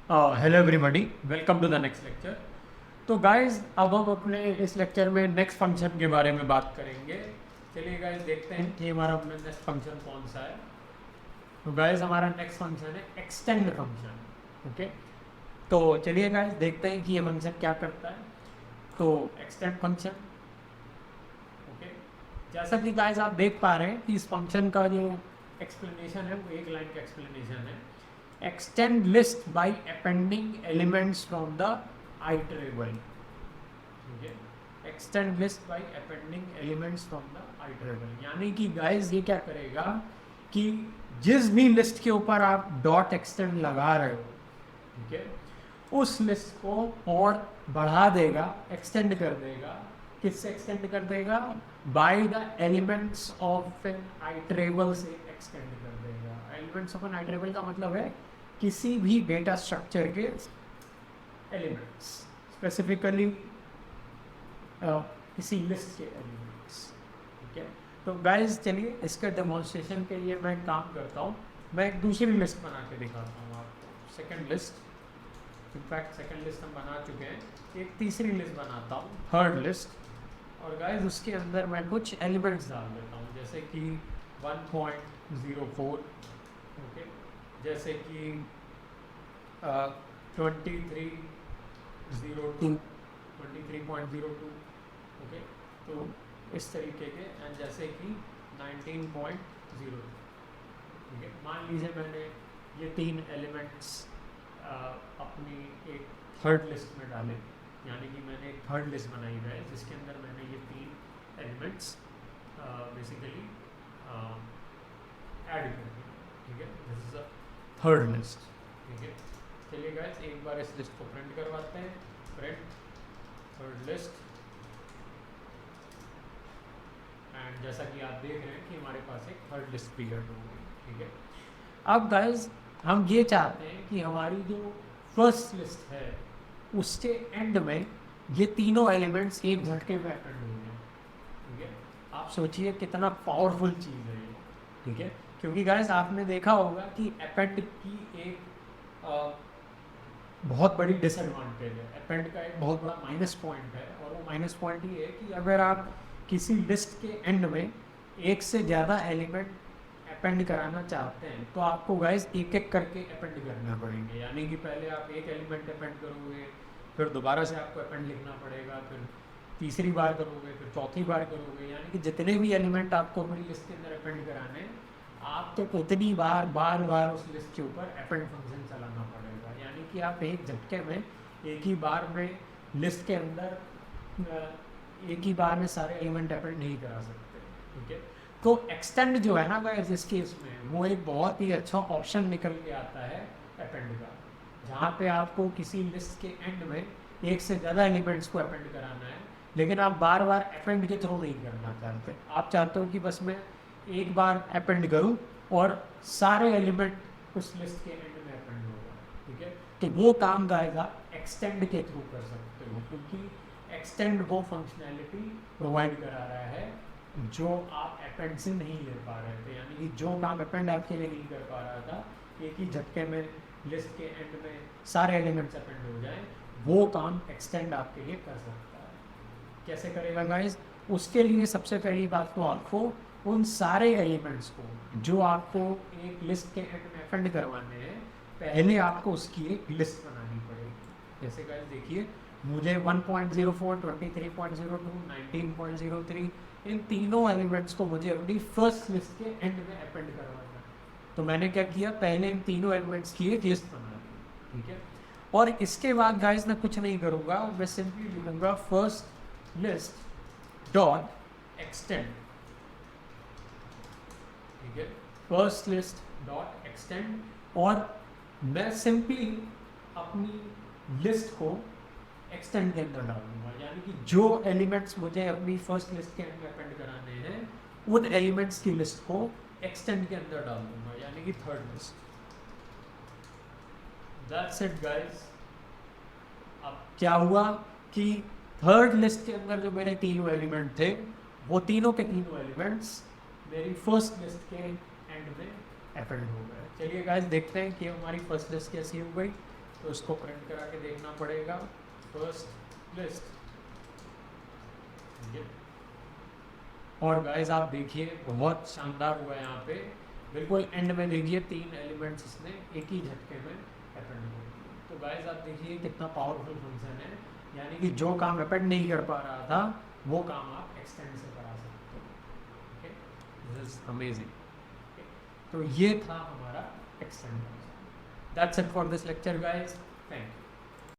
Hello everybody, welcome to the next lecture. तो guys अब हम अपने इस लेक्चर में नेक्स्ट फंक्शन के बारे में बात करेंगे। चलिए गाइस देखते हैं कि हमारा नेक्स्ट फंक्शन कौन सा है। तो गाइस हमारा नेक्स्ट फंक्शन है एक्सटेंड फंक्शन। ओके, तो चलिए गाइस देखते हैं कि ये फंक्शन क्या करता है। तो एक्सटेंड फंक्शन, ओके, जैसा कि गाइस आप देख पा रहे हैं कि इस फंक्शन का जो एक्सप्लेनेशन है वो एक लाइन का एक्सप्लेनेशन है। extend list by appending elements from the iterable। ठीक है, extend list by appending elements from the iterable, यानी कि गाइस ये क्या करेगा कि जिस भी लिस्ट के ऊपर आप डॉट एक्सटेंड लगा रहे हो, ठीक है, उस लिस्ट को और बढ़ा देगा, एक्सटेंड कर देगा। किससे एक्सटेंड कर देगा? By the elements of an iterable से एक्सटेंड कर देगा। एलिमेंट्स ऑफ एन आइटरेबल का मतलब है किसी भी डेटा स्ट्रक्चर के एलिमेंट्स, स्पेसिफिकली किसी लिस्ट के एलिमेंट्स। ठीक है, तो गाइस चलिए इसके डेमोन्स्ट्रेशन के लिए मैं काम करता हूँ। मैं एक दूसरी लिस्ट बना के दिखाता हूँ आपको, second list. In fact second list हम बना चुके हैं, एक तीसरी लिस्ट बनाता हूँ, थर्ड लिस्ट। और गाइस उसके अंदर मैं कुछ एलिमेंट्स डाल देता हूँ, जैसे कि 1.04, ओके, जैसे कि 23.02, ओके, तो इस तरीके के, एंड जैसे कि 19.02। ठीक है, मान लीजिए मैंने ये तीन एलिमेंट्स अपनी एक थर्ड लिस्ट में डाले, यानी कि मैंने एक थर्ड लिस्ट बनाई है जिसके अंदर मैंने ये तीन एलिमेंट्स बेसिकली ऐड कर दिए। ठीक है, this is a third list. ठीक है, चलिए गाइस एक बार इस लिस्ट को प्रिंट करवाते हैं। प्रिंट थर्ड लिस्ट, एंड जैसा कि आप देख रहे हैं कि हमारे पास एक थर्ड लिस्ट क्रिएट हो गई। ठीक है, अब गाइस हम ये चाहते हैं कि हमारी जो फर्स्ट लिस्ट है उसके एंड में ये तीनों एलिमेंट्स एक झटके में अपेंड हो जाए। ठीक है, आप सोचिए कितना पावरफुल चीज़ है ये। ठीक है, क्योंकि गाइस आपने देखा होगा कि अपेंड की एक बहुत बड़ी डिसएडवांटेज है, अपेंड का एक बहुत बड़ा माइनस पॉइंट है, और वो माइनस पॉइंट ये है कि अगर आप किसी लिस्ट के एंड में एक से ज़्यादा एलिमेंट अपेंड कराना चाहते हैं तो आपको गाइस एक एक करके अपेंड करना पड़ेंगे। यानी कि पहले आप एक एलिमेंट अपेंड करोगे, फिर दोबारा से आपको अपेंड लिखना पड़ेगा, फिर तीसरी बार करोगे, फिर चौथी बार करोगे, यानी कि जितने भी एलिमेंट आपको अपनी लिस्ट के अंदर अपेंड कराने हैं आपको उतनी बार बार बार उस लिस्ट के ऊपर अपेंड फंक्शन चलाना पड़ेगा। यानी कि आप एक झटके में एक ही बार में लिस्ट के अंदर एक ही बार में सारे एलिमेंट अपेंड नहीं करा सकते। ठीक है, तो एक्सटेंड जो है ना गाइस इस केस में वो एक बहुत ही अच्छा ऑप्शन निकल के आता है अपेंड का, जहाँ पे आपको किसी लिस्ट के एंड में एक से ज़्यादा एलिमेंट्स को अपेंड कराना है, लेकिन आप बार बार अपेंड के थ्रू नहीं करना चाहते। आप चाहते हो कि बस मैं एक बार अपेंड करूं और सारे एलिमेंट उस लिस्ट के एंड में अपेंड होगा। ठीक है, तो वो काम गाएगा एक्सटेंड के थ्रू कर सकते हो, क्योंकि एक्सटेंड वो फंक्शनैलिटी प्रोवाइड करा रहा है जो आप अपेंड से नहीं ले पा रहे थे। यानी कि जो काम अपेंड आपके लिए नहीं कर पा रहा था, एक ही झटके में लिस्ट के एंड में सारे एलिमेंट्स अपेंड हो जाए, वो काम एक्सटेंड आपके लिए कर सकता है। कैसे करेगा गाइस? उसके लिए सबसे पहली बात तो आपको उन सारे एलिमेंट्स को जो आपको एक लिस्ट के एंड में अपेंड करवाने हैं, पहले आपको उसकी एक लिस्ट बनानी पड़ेगी। जैसे गाइस देखिए, मुझे 1.04, 23.02, 19.03 इन तीनों एलिमेंट्स को मुझे अपनी फर्स्ट लिस्ट के एंड में अपेंड करवाना है। तो मैंने क्या किया, पहले इन तीनों एलिमेंट्स की एक लिस्ट बना दी। ठीक है, और इसके बाद गाइस मैं कुछ नहीं करूँगा, मैं सिंपली लिखूँगा फर्स्ट लिस्ट डॉट एक्सटेंड। ठीक है, फर्स्ट लिस्ट डॉट एक्सटेंड, और मैं सिंपली अपनी लिस्ट को एक्सटेंड के अंदर डाल दूंगा। यानी कि जो एलिमेंट्स मुझे अपनी फर्स्ट लिस्ट के अंदर अपेंड कराने हैं उन एलिमेंट्स की लिस्ट को एक्सटेंड के अंदर डाल दूंगा, यानी कि third list. That's it guys. अब क्या हुआ कि थर्ड लिस्ट के अंदर जो मेरे तीनों एलिमेंट थे वो तीनों के तीनों एलिमेंट्स मेरी फर्स्ट लिस्ट के एंड में अपेंड हो गए। चलिए गाइस देखते हैं कि हमारी फर्स्ट लिस्ट कैसी हो गई। तो इसको प्रिंट करा के देखना पड़ेगा, फर्स्ट लिस्ट। और गाइस आप देखिए बहुत शानदार हुआ है यहाँ पे, बिल्कुल एंड में देखिए 3 एलिमेंट्स इसने एक ही झटके में अपेंड कर दिए। तो गाइस आप देखिए कितना पावरफुल फंक्शन है, यानी कि जो काम अपेंड नहीं कर पा रहा था वो काम आप एक्सटेंड से करा सकते हो। Okay, this is amazing. तो ये था हमारा extend. That's it for this lecture guys, thank you.